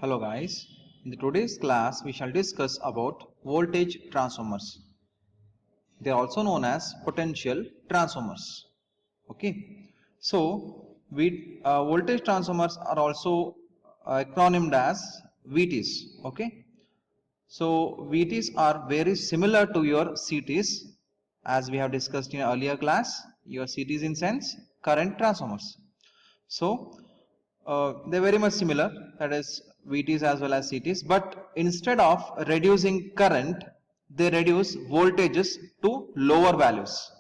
Hello guys, in today's class we shall discuss about voltage transformers. They are also known as potential transformers. Okay, so voltage transformers are also acronymed as VTs. Okay, so VTs are very similar to your CTs as we have discussed in earlier class. Your CTs in sense current transformers. So they're very much similar, that is VTs as well as CTs, but instead of reducing current, they reduce voltages to lower values.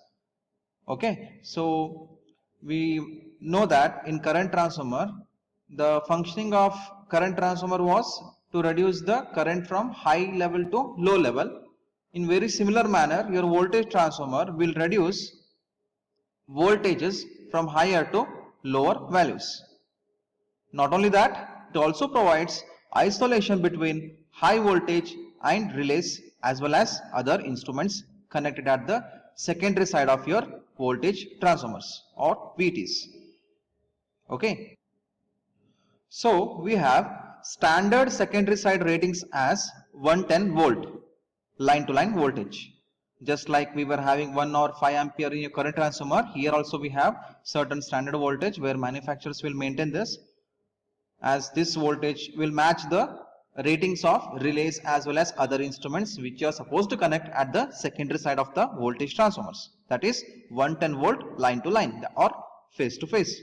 Okay, so we know that in current transformer, the functioning of current transformer was to reduce the current from high level to low level. In very similar manner, your voltage transformer will reduce voltages from higher to lower values. Not only that, it also provides isolation between high voltage and relays as well as other instruments connected at the secondary side of your voltage transformers or VTs. Okay. So we have standard secondary side ratings as 110 volt line to line voltage. Just like we were having 1 or 5 ampere in your current transformer, here also we have certain standard voltage where manufacturers will maintain this, as this voltage will match the ratings of relays as well as other instruments which you are supposed to connect at the secondary side of the voltage transformers, that is 110 volt line to line or phase to phase.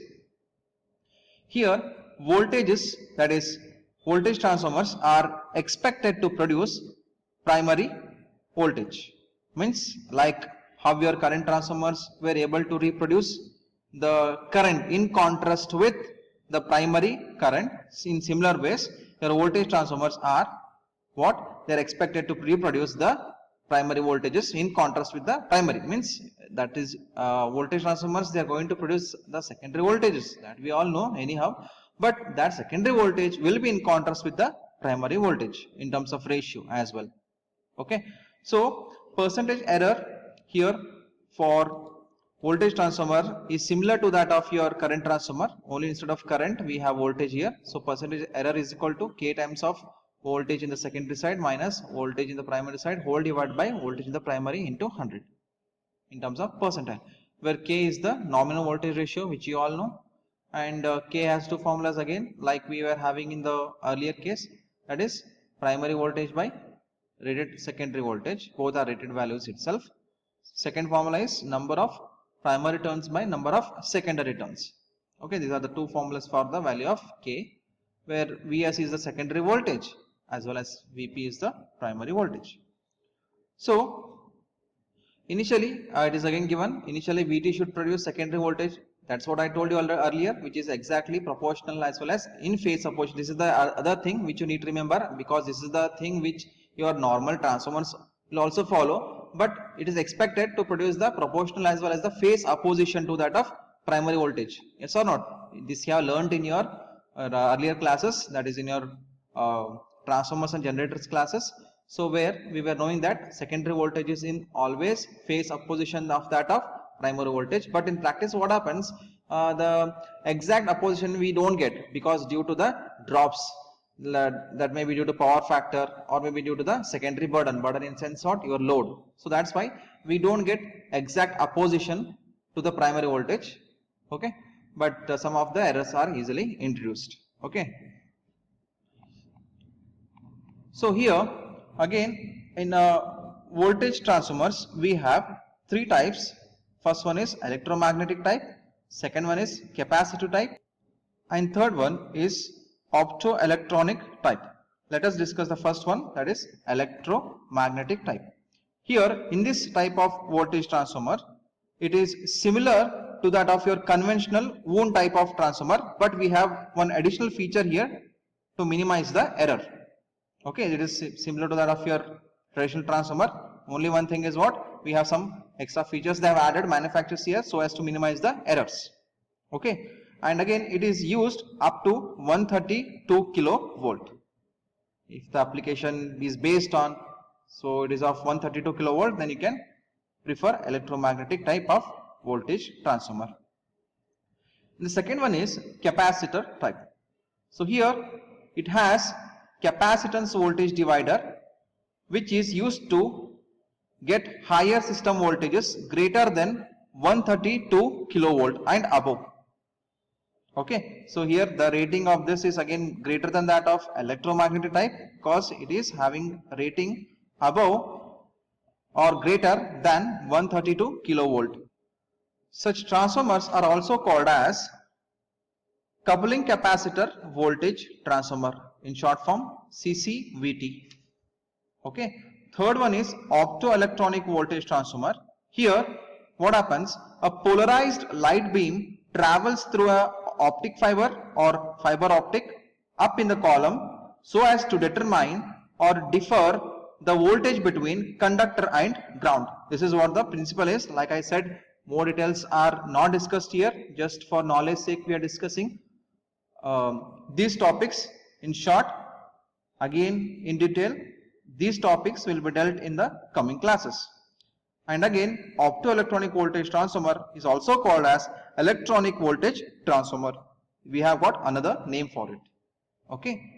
Here voltages, that is voltage transformers, are expected to produce primary voltage, means like how your current transformers were able to reproduce the current in contrast with the primary current. In similar ways, your voltage transformers are what? They are expected to reproduce the primary voltages in contrast with the primary, means that is voltage transformers, they are going to produce the secondary voltages, that we all know anyhow, but that secondary voltage will be in contrast with the primary voltage in terms of ratio as well. Okay, so percentage error here for voltage transformer is similar to that of your current transformer, only instead of current we have voltage here. So percentage error is equal to K times of voltage in the secondary side minus voltage in the primary side whole divided by voltage in the primary into 100 in terms of percentile, where K is the nominal voltage ratio which you all know, and K has two formulas again like we were having in the earlier case, that is primary voltage by rated secondary voltage, both are rated values itself. Second formula is number of primary turns by number of secondary turns. Okay, these are the two formulas for the value of K, where Vs is the secondary voltage as well as Vp is the primary voltage. So initially it is again given, initially Vt should produce secondary voltage, that's what I told you earlier, which is exactly proportional as well as in phase opposition. This is the other thing which you need to remember, because this is the thing which your normal transformers will also follow, but it is expected to produce the proportional as well as the phase opposition to that of primary voltage. Yes or not? This you have learnt in your earlier classes, that is in your transformers and generators classes. So where we were knowing that secondary voltage is in always phase opposition of that of primary voltage, but in practice what happens, the exact opposition we don't get, because due to the drops that may be due to power factor or maybe due to the secondary burden in sense what, your load. So that's why we don't get exact opposition to the primary voltage. Okay, but some of the errors are easily introduced. Okay, so here again in voltage transformers we have three types. First one is electromagnetic type, second one is capacitive type, and third one is optoelectronic type. Let us discuss the first one, that is electromagnetic type. Here in this type of voltage transformer, it is similar to that of your conventional wound type of transformer, but we have one additional feature here to minimize the error. Okay, it is similar to that of your traditional transformer, only one thing is what, we have some extra features they have added manufacturers here so as to minimize the errors. Okay, and again it is used up to 132 kilovolt. If the application is based on, so it is of 132 kilovolt, then you can prefer electromagnetic type of voltage transformer. The second one is capacitor type. So here it has capacitance voltage divider, which is used to get higher system voltages greater than 132 kilovolt and above. Okay, so here the rating of this is again greater than that of electromagnetic type because it is having rating above or greater than 132 kilovolt. Such transformers are also called as coupling capacitor voltage transformer, in short form CCVT. Okay, third one is optoelectronic voltage transformer. Here what happens, a polarized light beam travels through a optic fiber or fiber optic up in the column so as to determine or differ the voltage between conductor and ground. This is what the principle is. Like I said, more details are not discussed here, just for knowledge sake we are discussing these topics in short. Again in detail, these topics will be dealt in the coming classes. And again, optoelectronic voltage transformer is also called as electronic voltage transformer. We have got another name for it. Okay.